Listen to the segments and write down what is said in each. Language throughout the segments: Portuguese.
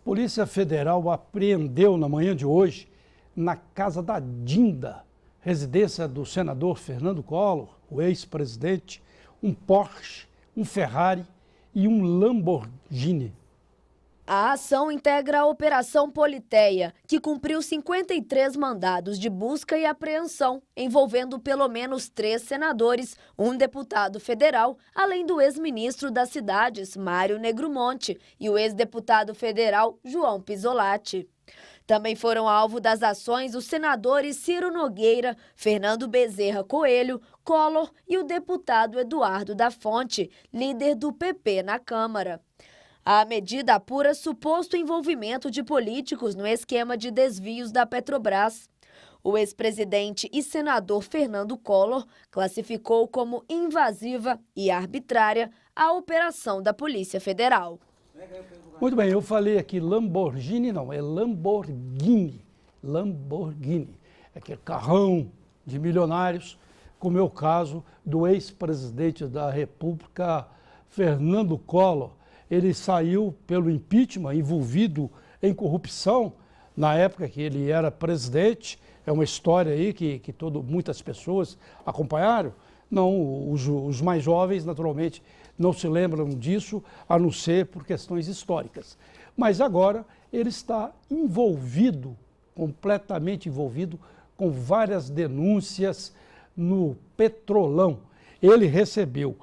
Polícia Federal apreendeu na manhã de hoje, na casa da Dinda, residência do senador Fernando Collor, o ex-presidente, um Porsche, um Ferrari e um Lamborghini. A ação integra a Operação Politeia, que cumpriu 53 mandados de busca e apreensão, envolvendo pelo menos 3 senadores, um deputado federal, além do ex-ministro das Cidades, Mário Negromonte, e o ex-deputado federal, João Pisolati. Também foram alvo das ações os senadores Ciro Nogueira, Fernando Bezerra Coelho, Collor e o deputado Eduardo da Fonte, líder do PP na Câmara. A medida apura suposto envolvimento de políticos no esquema de desvios da Petrobras. O ex-presidente e senador Fernando Collor classificou como invasiva e arbitrária a operação da Polícia Federal. Muito bem, eu falei aqui Lamborghini, não, é Lamborghini. Lamborghini, é aquele carrão de milionários, como é o caso do ex-presidente da República, Fernando Collor. Ele saiu pelo impeachment, envolvido em corrupção, na época que ele era presidente. É uma história aí que muitas pessoas acompanharam. Não, os mais jovens, naturalmente, não se lembram disso, a não ser por questões históricas. Mas agora ele está envolvido, completamente envolvido, com várias denúncias no Petrolão. Ele recebeu,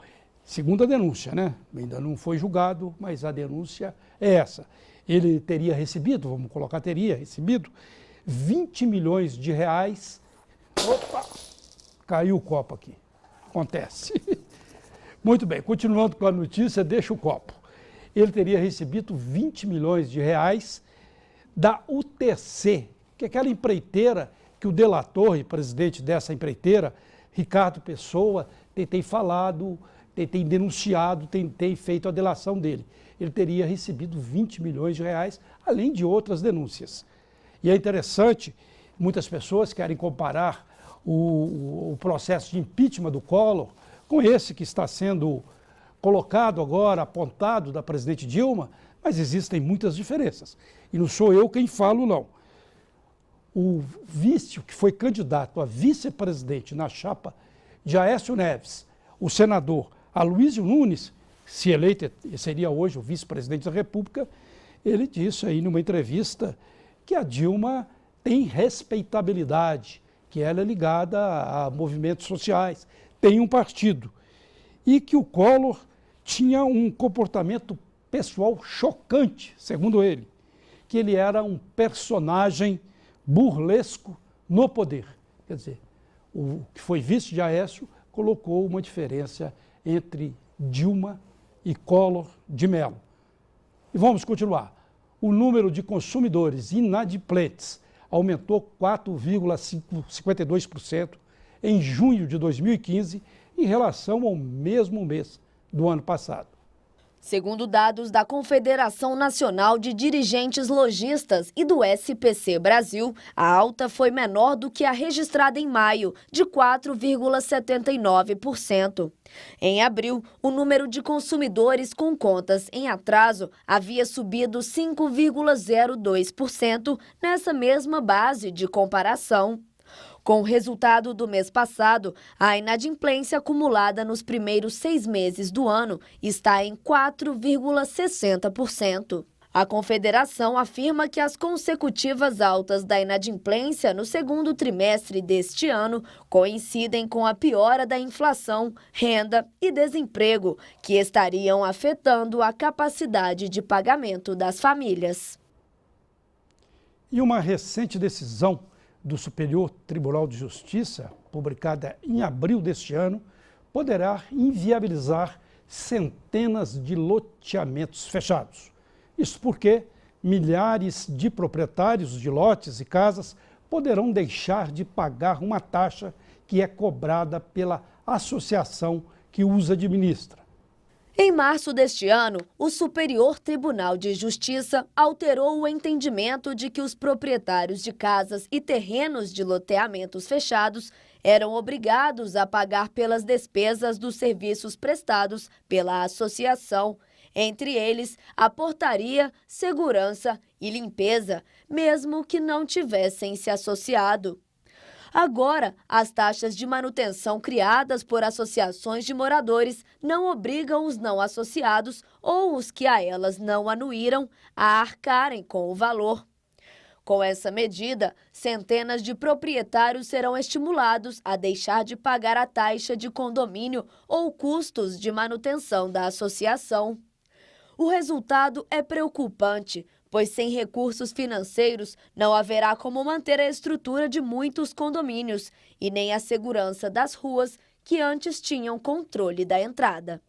segunda denúncia, né? Ainda não foi julgado, mas a denúncia é essa. Ele teria recebido, vamos colocar, teria recebido 20 milhões de reais. Opa! Caiu o copo aqui. Acontece. Muito bem, continuando com a notícia, deixa o copo. Ele teria recebido 20 milhões de reais da UTC, que é aquela empreiteira que o delator e presidente dessa empreiteira, Ricardo Pessoa, tem falado, tem denunciado, tem feito a delação dele. Ele teria recebido 20 milhões de reais, além de outras denúncias. E é interessante, muitas pessoas querem comparar o processo de impeachment do Collor com esse que está sendo colocado agora, apontado da presidente Dilma, mas existem muitas diferenças. E não sou eu quem falo, não. O vice, que foi candidato a vice-presidente na chapa de Aécio Neves, o senador Aloysio Nunes, se eleito, seria hoje o vice-presidente da República, ele disse aí numa entrevista que a Dilma tem respeitabilidade, que ela é ligada a movimentos sociais, tem um partido, e que o Collor tinha um comportamento pessoal chocante, segundo ele, que ele era um personagem burlesco no poder. Quer dizer, o que foi vice de Aécio colocou uma diferença entre Dilma e Collor de Mello. E vamos continuar. O número de consumidores inadimplentes aumentou 4,52% em junho de 2015 em relação ao mesmo mês do ano passado. Segundo dados da Confederação Nacional de Dirigentes Lojistas e do SPC Brasil, a alta foi menor do que a registrada em maio, de 4,79%. Em abril, o número de consumidores com contas em atraso havia subido 5,02% nessa mesma base de comparação. Com o resultado do mês passado, a inadimplência acumulada nos primeiros 6 meses do ano está em 4,60%. A Confederação afirma que as consecutivas altas da inadimplência no segundo trimestre deste ano coincidem com a piora da inflação, renda e desemprego, que estariam afetando a capacidade de pagamento das famílias. E uma recente decisão do Superior Tribunal de Justiça, publicada em abril deste ano, poderá inviabilizar centenas de loteamentos fechados. Isso porque milhares de proprietários de lotes e casas poderão deixar de pagar uma taxa que é cobrada pela associação que os administra. Em março deste ano, o Superior Tribunal de Justiça alterou o entendimento de que os proprietários de casas e terrenos de loteamentos fechados eram obrigados a pagar pelas despesas dos serviços prestados pela associação, entre eles a portaria, segurança e limpeza, mesmo que não tivessem se associado. Agora, as taxas de manutenção criadas por associações de moradores não obrigam os não associados ou os que a elas não anuíram a arcarem com o valor. Com essa medida, centenas de proprietários serão estimulados a deixar de pagar a taxa de condomínio ou custos de manutenção da associação. O resultado é preocupante, pois sem recursos financeiros não haverá como manter a estrutura de muitos condomínios e nem a segurança das ruas que antes tinham controle da entrada.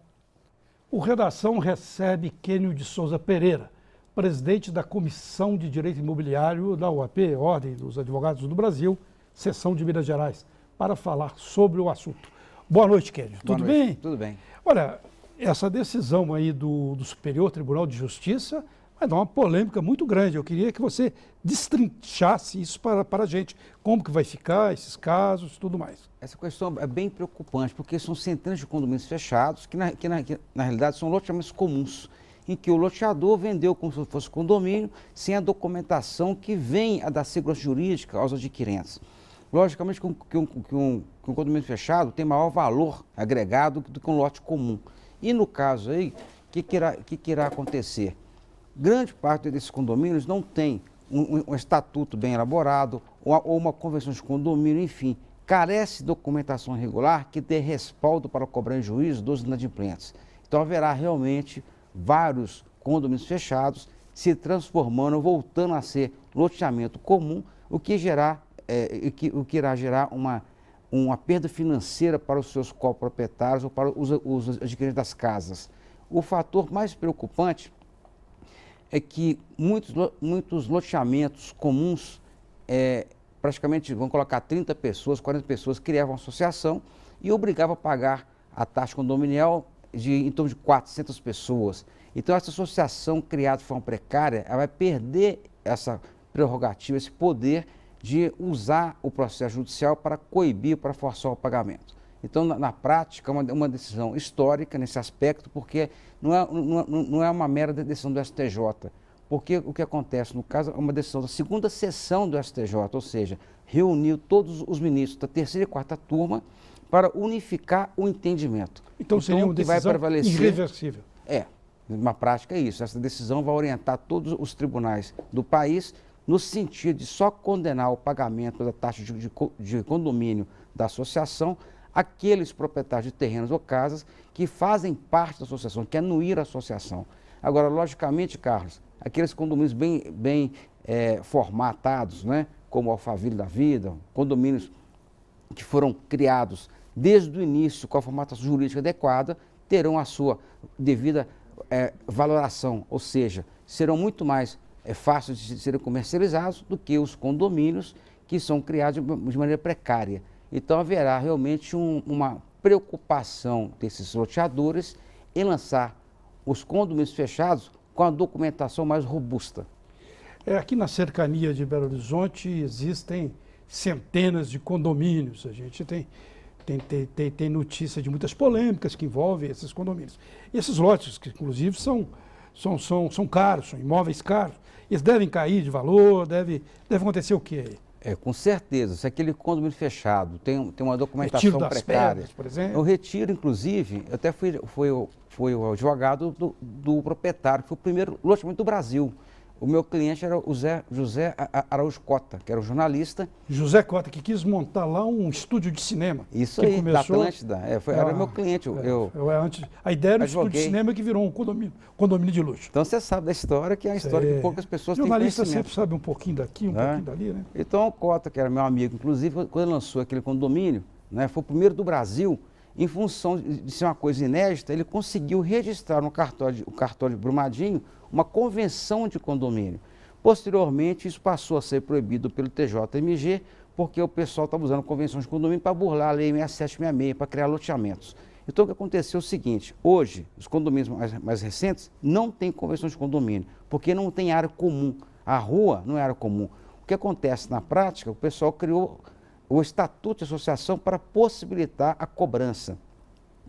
O Redação recebe Quênio de Souza Pereira, presidente da Comissão de Direito Imobiliário da OAB, Ordem dos Advogados do Brasil, seção de Minas Gerais, para falar sobre o assunto. Boa noite, Quênio. Tudo bem? Tudo bem. Olha, essa decisão aí do Superior Tribunal de Justiça vai dar uma polêmica muito grande. Eu queria que você destrinchasse isso para a gente. Como que vai ficar esses casos e tudo mais. Essa questão é bem preocupante, porque são centenas de condomínios fechados, que na realidade são loteamentos comuns, em que o loteador vendeu como se fosse condomínio, sem a documentação que vem a dar segurança jurídica aos adquirentes. Logicamente que um condomínio fechado tem maior valor agregado do que um lote comum. E no caso aí, o que irá acontecer? Grande parte desses condomínios não tem um estatuto bem elaborado ou uma convenção de condomínio, enfim, carece de documentação regular que dê respaldo para cobrar em juízo dos inadimplentes. Então haverá realmente vários condomínios fechados se transformando, voltando a ser loteamento comum, o que irá gerar uma perda financeira para os seus coproprietários ou para os adquirentes das casas. O fator mais preocupante é que muitos loteamentos comuns, praticamente vão colocar 30 pessoas, 40 pessoas, criavam associação e obrigavam a pagar a taxa condominial em torno de 400 pessoas. Então essa associação criada de forma precária, ela vai perder essa prerrogativa, esse poder de usar o processo judicial para coibir, para forçar o pagamento. Então, na prática, é uma decisão histórica nesse aspecto, porque não é uma mera decisão do STJ, porque o que acontece no caso é uma decisão da segunda sessão do STJ, ou seja, reuniu todos os ministros da terceira e quarta turma para unificar o entendimento. Então seria uma decisão irreversível. Na prática é isso. Essa decisão vai orientar todos os tribunais do país no sentido de só condenar o pagamento da taxa de condomínio da associação aqueles proprietários de terrenos ou casas que fazem parte da associação, que anuíram a associação. Agora, logicamente, Carlos, aqueles condomínios bem formatados, né, como Alphaville da Vida, condomínios que foram criados desde o início com a formatação jurídica adequada, terão a sua devida valoração, ou seja, serão muito mais fáceis de serem comercializados do que os condomínios que são criados de maneira precária. Então haverá realmente uma preocupação desses loteadores em lançar os condomínios fechados com a documentação mais robusta. Aqui na cercania de Belo Horizonte existem centenas de condomínios. A gente tem notícia de muitas polêmicas que envolvem esses condomínios. E esses lotes, que inclusive são caros, são imóveis caros, eles devem cair de valor, deve acontecer o quê aí? Com certeza, se aquele condomínio fechado tem uma documentação retiro das precária, pedras, por exemplo. O retiro, inclusive, até foi o advogado do proprietário, que foi o primeiro loteamento do Brasil. O meu cliente era o José Araújo Cota, que era um jornalista. José Cota, que quis montar lá um estúdio de cinema. Isso aí, da Atlântida. Era meu cliente. A ideia era um estúdio de cinema que virou um condomínio de luxo. Então você sabe da história, que é uma história que poucas pessoas têm conhecimento. O jornalista sempre sabe um pouquinho daqui, um pouquinho dali, né? Então o Cota, que era meu amigo, inclusive, quando ele lançou aquele condomínio, né, foi o primeiro do Brasil, em função de ser uma coisa inédita, ele conseguiu registrar no cartório de Brumadinho uma convenção de condomínio. Posteriormente, isso passou a ser proibido pelo TJMG, porque o pessoal estava usando convenções de condomínio para burlar a Lei 6766, para criar loteamentos. Então, o que aconteceu é o seguinte: hoje, os condomínios mais recentes não têm convenção de condomínio, porque não tem área comum. A rua não é área comum. O que acontece na prática, o pessoal criou o Estatuto de Associação para possibilitar a cobrança.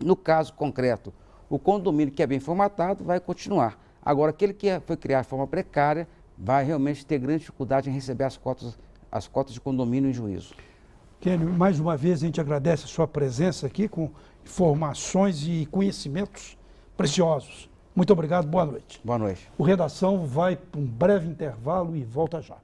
No caso concreto, O condomínio que é bem formatado vai continuar. Agora, aquele que foi criado de forma precária vai realmente ter grande dificuldade em receber as cotas de condomínio em juízo. Kênio, mais uma vez a gente agradece a sua presença aqui com informações e conhecimentos preciosos. Muito obrigado, boa noite. Boa noite. O Redação vai para um breve intervalo e volta já.